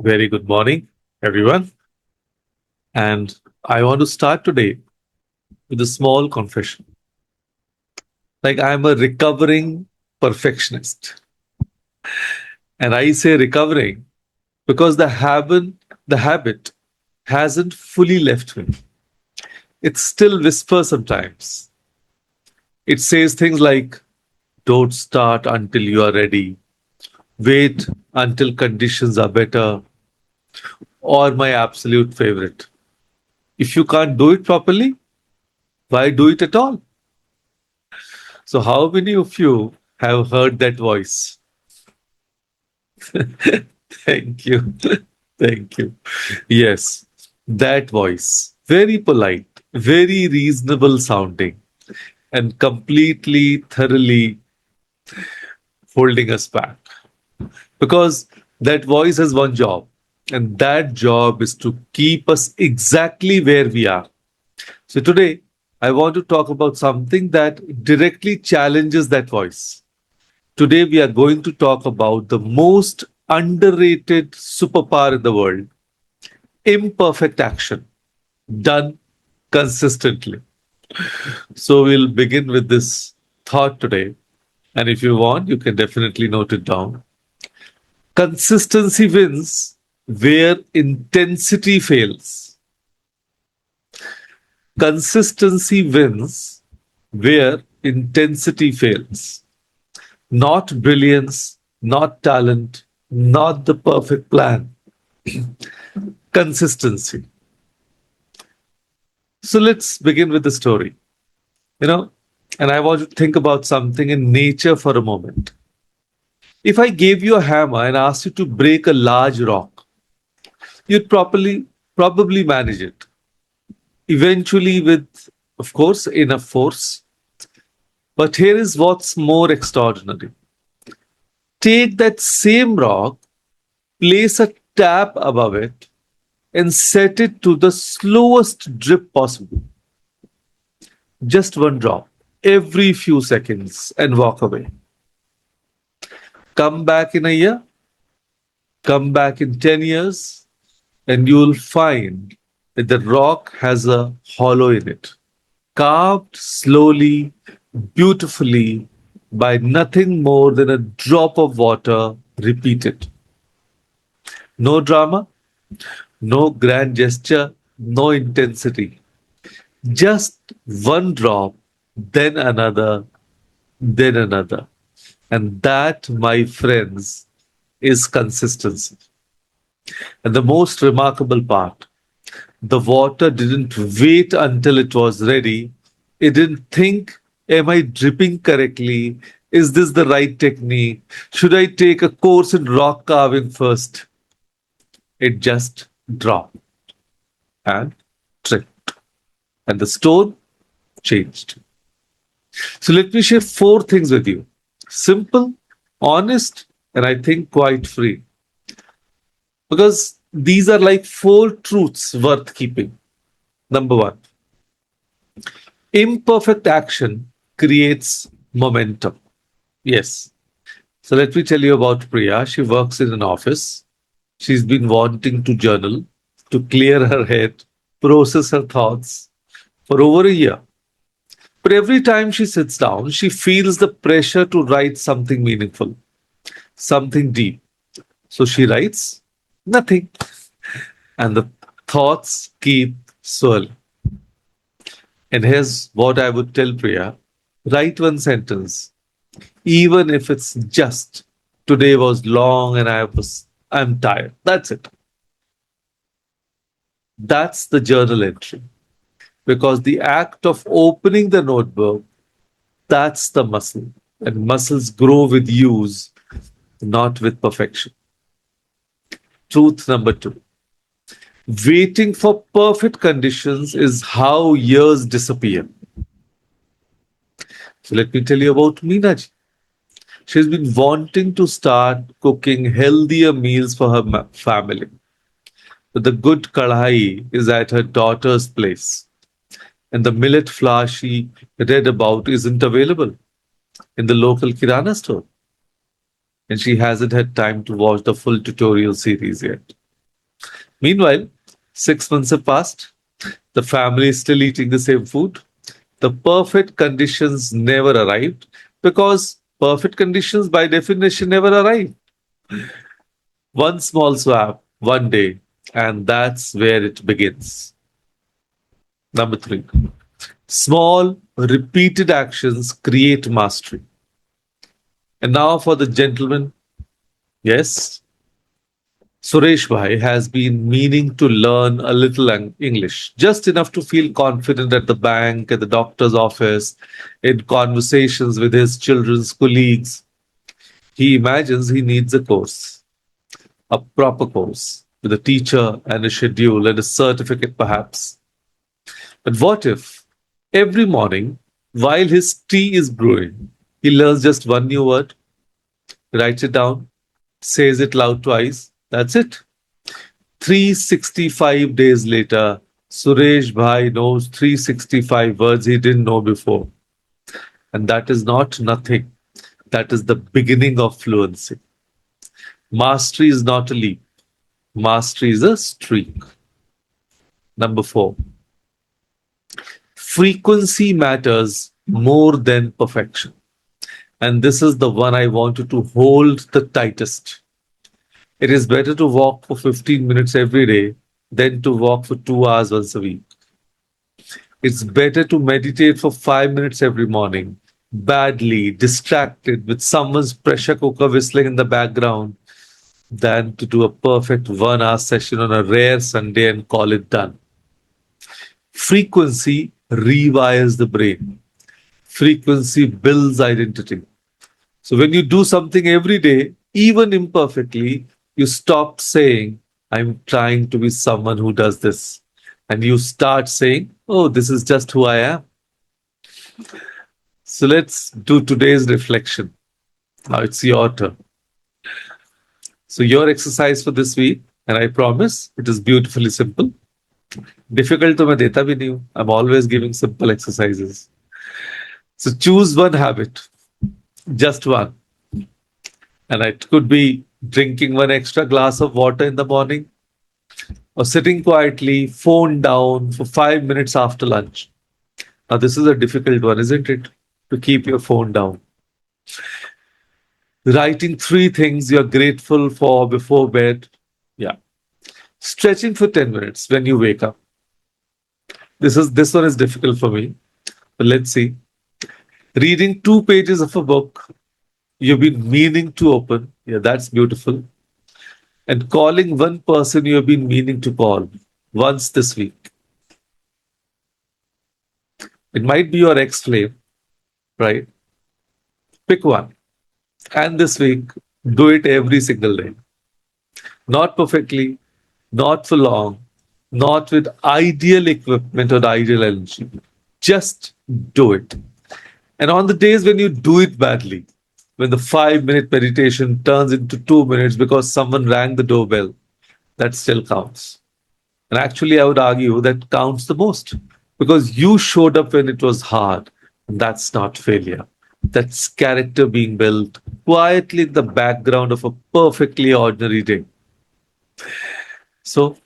Very good morning, everyone. And I want to start today with a small confession. Like, I'm a recovering perfectionist. And I say recovering because the habit hasn't fully left me. It still whispers sometimes. It says things like, don't start until you are ready, wait until conditions are better, or my absolute favorite. If you can't do it properly, why do it at all? So, how many of you have heard that voice? Thank you. Thank you. Yes, that voice. Very polite, very reasonable sounding, and completely, thoroughly holding us back. Because that voice has one job, and that job is to keep us exactly where we are. So, today, I want to talk about something that directly challenges that voice. Today, we are going to talk about the most underrated superpower in the world: imperfect action done consistently. So, we'll begin with this thought today. And if you want, you can definitely note it down. Consistency wins where intensity fails. Consistency wins where intensity fails. Not brilliance, not talent, not the perfect plan. Consistency. So let's begin with the story. You know, and I want you to think about something in nature for a moment. If I gave you a hammer and asked you to break a large rock, you'd probably manage it. Eventually with, of course, enough force. But here is what's more extraordinary. Take that same rock, place a tap above it, and set it to the slowest drip possible. Just one drop every few seconds and walk away. Come back in a year, come back in 10 years, and you'll find that the rock has a hollow in it, carved slowly, beautifully by nothing more than a drop of water repeated. No drama, no grand gesture, no intensity. Just one drop, then another, then another. And that, my friends, is consistency. And the most remarkable part, the water didn't wait until it was ready. It didn't think, am I dripping correctly? Is this the right technique? Should I take a course in rock carving first? It just dropped and tripped. And the stone changed. So let me share four things with you. Simple, honest, and I think quite free. Because these are like four truths worth keeping. Number one, imperfect action creates momentum. Yes. So let me tell you about Priya. She works in an office. She's been wanting to journal, to clear her head, process her thoughts for over a year. But every time she sits down, she feels the pressure to write something meaningful, something deep. So she writes nothing. And the thoughts keep swirling. And here's what I would tell Priya: write one sentence, even if it's just today was long and I'm tired. That's it. That's the journal entry. Because the act of opening the notebook, that's the muscle. And muscles grow with use, not with perfection. Truth number two: waiting for perfect conditions is how years disappear. So let me tell you about Meenaji. She's been wanting to start cooking healthier meals for her family. But the good kadhai is at her daughter's place. And the millet flour she read about isn't available in the local kirana store. And she hasn't had time to watch the full tutorial series yet. Meanwhile, 6 months have passed. The family is still eating the same food. The perfect conditions never arrived because perfect conditions by definition never arrive. One small swap, one day, and that's where it begins. Number three, small, repeated actions create mastery. And now for the gentleman. Yes, Suresh Bhai has been meaning to learn a little English, just enough to feel confident at the bank, at the doctor's office, in conversations with his children's colleagues. He imagines he needs a course, a proper course, with a teacher and a schedule and a certificate perhaps. But what if every morning, while his tea is brewing, he learns just one new word, writes it down, says it loud twice? That's it. 365 days later, Suresh Bhai knows 365 words he didn't know before. And that is not nothing. That is the beginning of fluency. Mastery is not a leap. Mastery is a streak. Number four, frequency matters more than perfection. And this is the one I wanted to hold the tightest. It is better to walk for 15 minutes every day than to walk for 2 hours once a week. It's better to meditate for 5 minutes every morning, badly distracted with someone's pressure cooker whistling in the background, than to do a perfect 1 hour session on a rare Sunday and call it done. Frequency rewires the brain. Frequency builds identity. So when you do something every day, even imperfectly, you stop saying, I'm trying to be someone who does this. And you start saying, oh, this is just who I am. So let's do today's reflection. Now it's your turn. So your exercise for this week, and I promise it is beautifully simple. Difficult to मैं देता भी नहीं हूँ. I'm always giving simple exercises. So choose one habit, just one. And it could be drinking one extra glass of water in the morning or sitting quietly, phone down for 5 minutes after lunch. Now, this is a difficult one, isn't it? To keep your phone down. Writing three things you're grateful for before bed. Yeah. Stretching for 10 minutes when you wake up. This one is difficult for me, but let's see. Reading 2 pages of a book you've been meaning to open. Yeah, that's beautiful. And calling one person you have been meaning to call once this week. It might be your ex-flame, right? Pick one. And this week, do it every single day. Not perfectly, not for long, not with ideal equipment or ideal energy. Just do it. And on the days when you do it badly, when the 5 minute meditation turns into 2 minutes because someone rang the doorbell, that still counts. And actually, I would argue that counts the most because you showed up when it was hard. And that's not failure. That's character being built quietly in the background of a perfectly ordinary day. So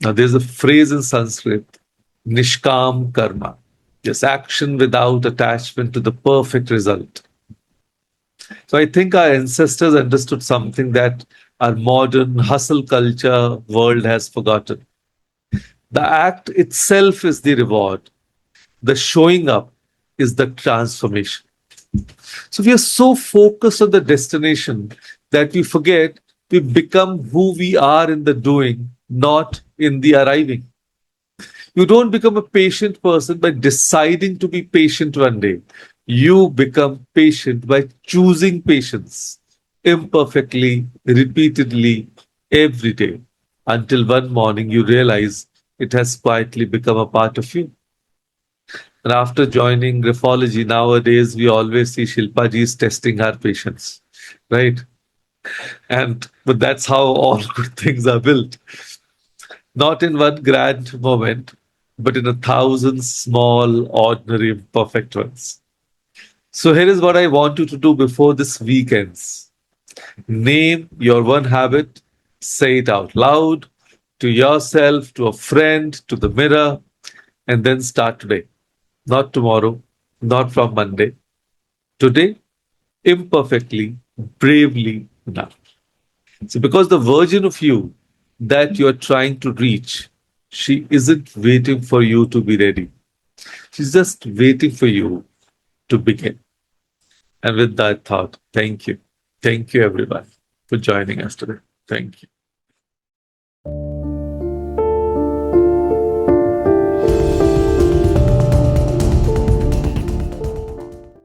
now there's a phrase in Sanskrit, Nishkam Karma. This action without attachment to the perfect result. So I think our ancestors understood something that our modern hustle culture world has forgotten. The act itself is the reward. The showing up is the transformation. So we are so focused on the destination that we forget we become who we are in the doing, not in the arriving. You don't become a patient person by deciding to be patient one day. You become patient by choosing patience imperfectly, repeatedly, every day, until one morning you realize it has quietly become a part of you. And after joining graphology, nowadays we always see Shilpa ji is testing her patience, right? But that's how all good things are built. Not in one grand moment, but in 1,000 small, ordinary, imperfect ones. So here is what I want you to do before this week ends. Name your one habit, say it out loud, to yourself, to a friend, to the mirror, and then start today. Not tomorrow, not from Monday. Today, imperfectly, bravely now. So, because the version of you that you're trying to reach, she isn't waiting for you to be ready. She's just waiting for you to begin. And with that thought, thank you. Thank you, everyone, for joining us today. Thank you.